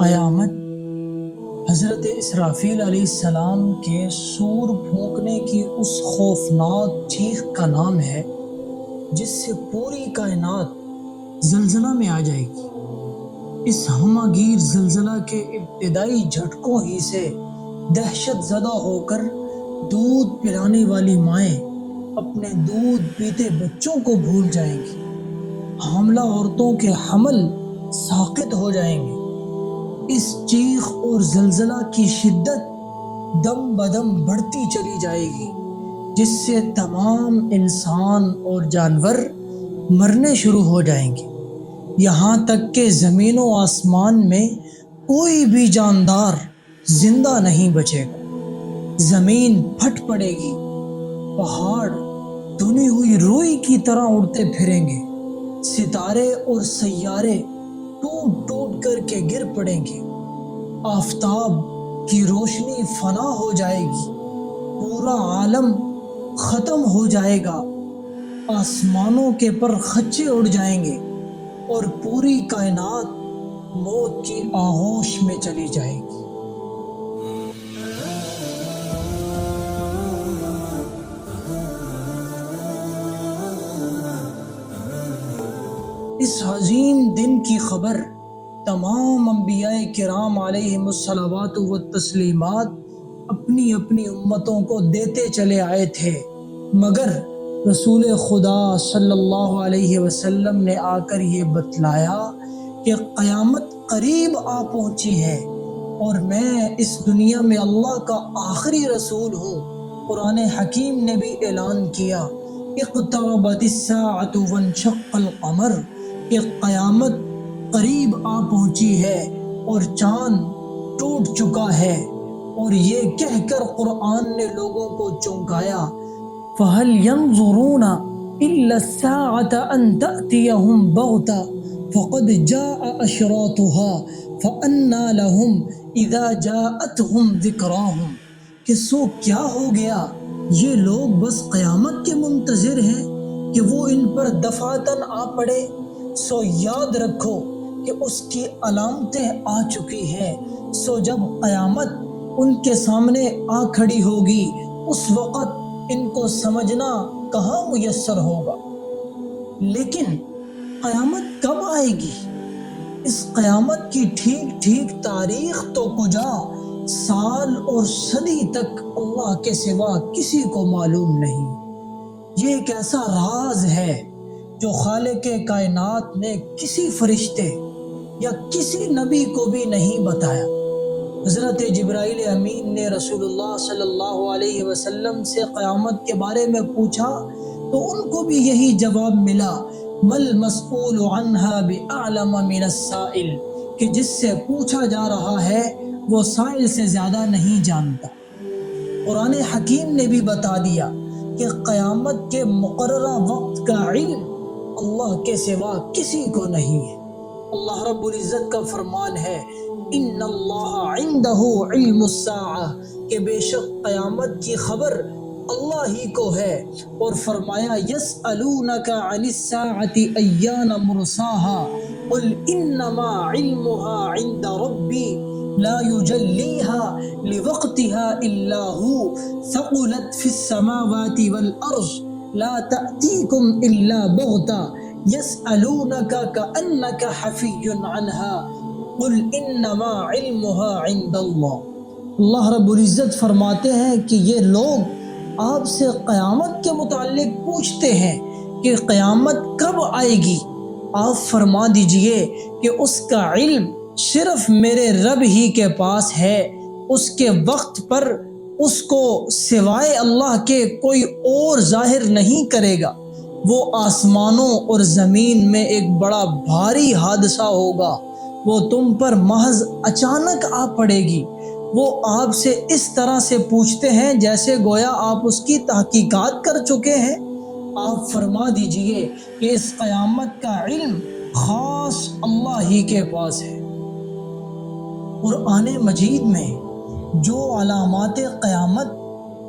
قیامت حضرت اسرافیل علیہ السلام کے سور پھونکنے کی اس خوفناک چیخ کا نام ہے جس سے پوری کائنات زلزلہ میں آ جائے گی۔ اس ہمہ گیر زلزلہ کے ابتدائی جھٹکوں ہی سے دہشت زدہ ہو کر دودھ پلانے والی مائیں اپنے دودھ پیتے بچوں کو بھول جائیں گی، حاملہ عورتوں کے حمل ساقط ہو جائیں گے۔ اس چیخ اور زلزلہ کی شدت دم بدم بڑھتی چلی جائے گی، جس سے تمام انسان اور جانور مرنے شروع ہو جائیں گے، یہاں تک کہ زمین و آسمان میں کوئی بھی جاندار زندہ نہیں بچے گا۔ زمین پھٹ پڑے گی، پہاڑ دھنی ہوئی روئی کی طرح اڑتے پھریں گے، ستارے اور سیارے ٹوٹ ٹوٹ کر کے گر پڑیں گے، آفتاب کی روشنی فنا ہو جائے گی، پورا عالم ختم ہو جائے گا، آسمانوں کے پر خچے اڑ جائیں گے اور پوری کائنات موت کی آغوش میں چلی جائے گی۔ اس عظیم دن کی خبر تمام انبیاء کرام علیہم الصلوات والتسلیمات اپنی اپنی امتوں کو دیتے چلے آئے تھے، مگر رسول خدا صلی اللہ علیہ وسلم نے آ کر یہ بتلایا کہ قیامت قریب آ پہنچی ہے اور میں اس دنیا میں اللہ کا آخری رسول ہوں۔ قرآن حکیم نے بھی اعلان کیا، اقتربت الساعۃ وانشق القمر، کہ قیامت قریب آ پہنچی ہے اور چاند ٹوٹ چکا ہے، اور یہ کہہ کر قرآن نے لوگوں کو چونکایا، فَهَلْ يَنظُرُونَ إِلَّا السَّاعَةَ أَن تَأْتِيَهُمْ بَغْتَةً فَقَدْ جَاءَ أَشْرَاطُهَا فَأَنَّىٰ لَهُمْ إِذَا جَاءَتْهُمْ ذِكْرَاهُمْ، کہ سو کیا ہو گیا، یہ لوگ بس قیامت کے منتظر ہیں کہ وہ ان پر دفعتاً آ پڑے؟ سو یاد رکھو کہ اس کی علامتیں آ چکی ہیں، سو جب قیامت ان کے سامنے آ کھڑی ہوگی اس وقت ان کو سمجھنا کہاں میسر ہوگا۔ لیکن قیامت کب آئے گی؟ اس قیامت کی ٹھیک ٹھیک تاریخ تو کجا، سال اور صدی تک اللہ کے سوا کسی کو معلوم نہیں۔ یہ ایک ایسا راز ہے جو خالق کائنات نے کسی فرشتے یا کسی نبی کو بھی نہیں بتایا۔ حضرت جبرائیل امین نے رسول اللہ صلی اللہ علیہ وسلم سے قیامت کے بارے میں پوچھا تو ان کو بھی یہی جواب ملا، مل مسئول عنہا بأعلم من السائل، کہ جس سے پوچھا جا رہا ہے وہ سائل سے زیادہ نہیں جانتا۔ قرآن حکیم نے بھی بتا دیا کہ قیامت کے مقررہ وقت کا علم اللہ کے سوا کسی کو نہیں ہے۔ اللہ رب العزت کا فرمان ہے، ان اللہ عندہ علم الساعہ، کہ بے شک قیامت کی خبر اللہ ہی کو ہے، اور فرمایا یسألونک عن الساعة ایان مرساها قل انما علمها عند ربی لا يجلیها لوقتها الا هو ثقلت في السماوات والارض لا تأتيكم الا بغتة يسألونك كأنك حفي عنها قل انما علمها عند اللہ۔ اللہ رب العزت فرماتے ہیں کہ یہ لوگ آپ سے قیامت کے متعلق پوچھتے ہیں کہ قیامت کب آئے گی، آپ فرما دیجئے کہ اس کا علم صرف میرے رب ہی کے پاس ہے، اس کے وقت پر اس کو سوائے اللہ کے کوئی اور ظاہر نہیں کرے گا۔ وہ آسمانوں اور زمین میں ایک بڑا بھاری حادثہ ہوگا، وہ تم پر محض اچانک آ پڑے گی۔ وہ آپ سے اس طرح سے پوچھتے ہیں جیسے گویا آپ اس کی تحقیقات کر چکے ہیں۔ آپ فرما دیجئے کہ اس قیامت کا علم خاص اللہ ہی کے پاس ہے۔ قرآن مجید میں جو علامات قیامت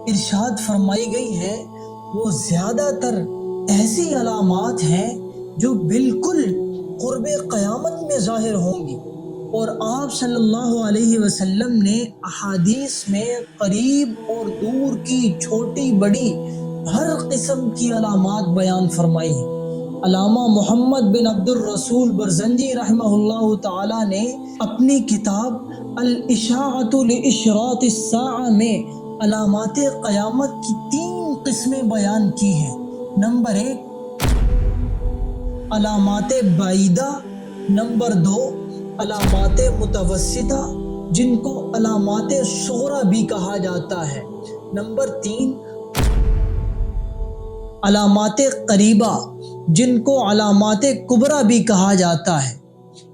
ارشاد فرمائی گئی ہیں وہ زیادہ تر ایسی علامات ہیں جو بالکل قرب قیامت میں ظاہر ہوں گی۔ اور آپ صلی اللہ علیہ وسلم نے احادیث میں قریب اور دور کی چھوٹی بڑی ہر قسم کی علامات بیان فرمائی ہیں۔ علامہ محمد بن عبد الرسول برزنجی رحمہ اللہ تعالی نے اپنی کتاب الاشاعۃ لاشراط الساعہ میں علامات قیامت کی 3 قسمیں بیان کی ہیں۔ نمبر 1 علامات بعیدہ، نمبر 2 علامات متوسطہ جن کو علامات صغریٰ بھی کہا جاتا ہے، نمبر 3 علامات قریبہ جن کو علامات کبریٰ بھی کہا جاتا ہے۔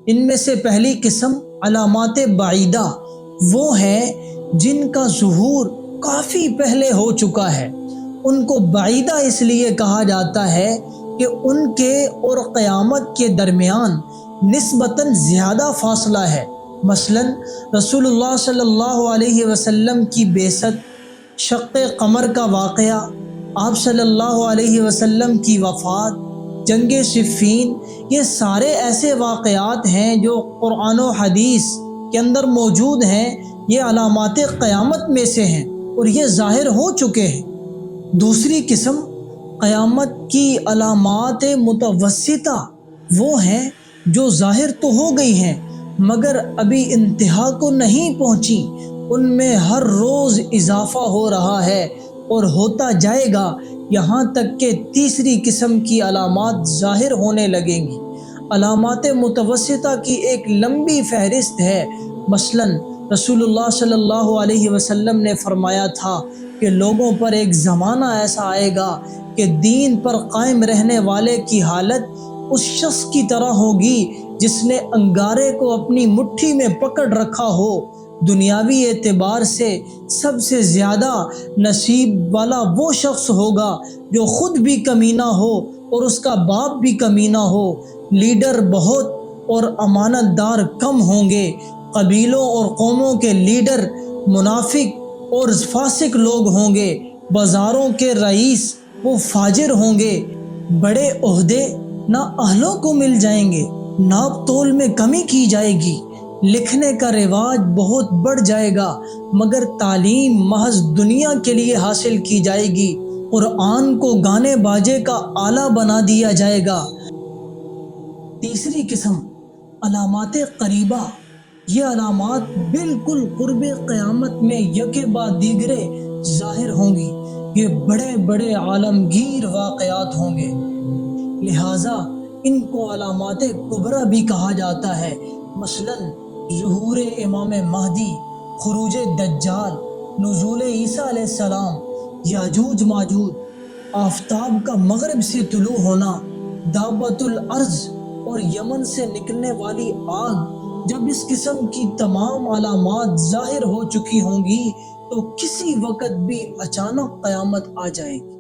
ان میں سے پہلی قسم علامات بعیدہ وہ ہیں جن کا ظہور کافی پہلے ہو چکا ہے۔ ان کو بعیدہ اس لیے کہا جاتا ہے کہ ان کے اور قیامت کے درمیان نسبتاً زیادہ فاصلہ ہے۔ مثلا رسول اللہ صلی اللہ علیہ وسلم کی بعثت، شق قمر کا واقعہ، آپ صلی اللہ علیہ وسلم کی وفات، جنگ صفین، یہ سارے ایسے واقعات ہیں جو قرآن و حدیث کے اندر موجود ہیں۔ یہ علامات قیامت میں سے ہیں اور یہ ظاہر ہو چکے ہیں۔ دوسری قسم قیامت کی علامات متوسطہ وہ ہیں جو ظاہر تو ہو گئی ہیں مگر ابھی انتہا کو نہیں پہنچی۔ ان میں ہر روز اضافہ ہو رہا ہے اور ہوتا جائے گا یہاں تک کہ تیسری قسم کی علامات ظاہر ہونے لگیں گی۔ علامات متوسطہ کی ایک لمبی فہرست ہے۔ مثلا رسول اللہ صلی اللہ علیہ وسلم نے فرمایا تھا کہ لوگوں پر ایک زمانہ ایسا آئے گا کہ دین پر قائم رہنے والے کی حالت اس شخص کی طرح ہوگی جس نے انگارے کو اپنی مٹھی میں پکڑ رکھا ہو۔ دنیاوی اعتبار سے سب سے زیادہ نصیب والا وہ شخص ہوگا جو خود بھی کمینہ ہو اور اس کا باپ بھی کمینہ ہو۔ لیڈر بہت اور امانت دار کم ہوں گے۔ قبیلوں اور قوموں کے لیڈر منافق اور فاسق لوگ ہوں گے۔ بازاروں کے رئیس وہ فاجر ہوں گے۔ بڑے عہدے نااہلوں کو مل جائیں گے۔ ناپ تول میں کمی کی جائے گی۔ لکھنے کا رواج بہت بڑھ جائے گا مگر تعلیم محض دنیا کے لیے حاصل کی جائے گی۔ قرآن کو گانے باجے کا آلہ بنا دیا جائے گا۔ تیسری قسم علامات قریبہ، یہ علامات بالکل قرب قیامت میں یکے بعد دیگرے ظاہر ہوں گی۔ یہ بڑے بڑے عالمگیر واقعات ہوں گے، لہٰذا ان کو علامات کبریٰ بھی کہا جاتا ہے۔ مثلا ظہور امام مہدی، خروج دجال، نزول عیسیٰ علیہ السلام، یاجوج ماجوج، آفتاب کا مغرب سے طلوع ہونا، دابۃ الارض اور یمن سے نکلنے والی آگ۔ جب اس قسم کی تمام علامات ظاہر ہو چکی ہوں گی تو کسی وقت بھی اچانک قیامت آ جائے گی۔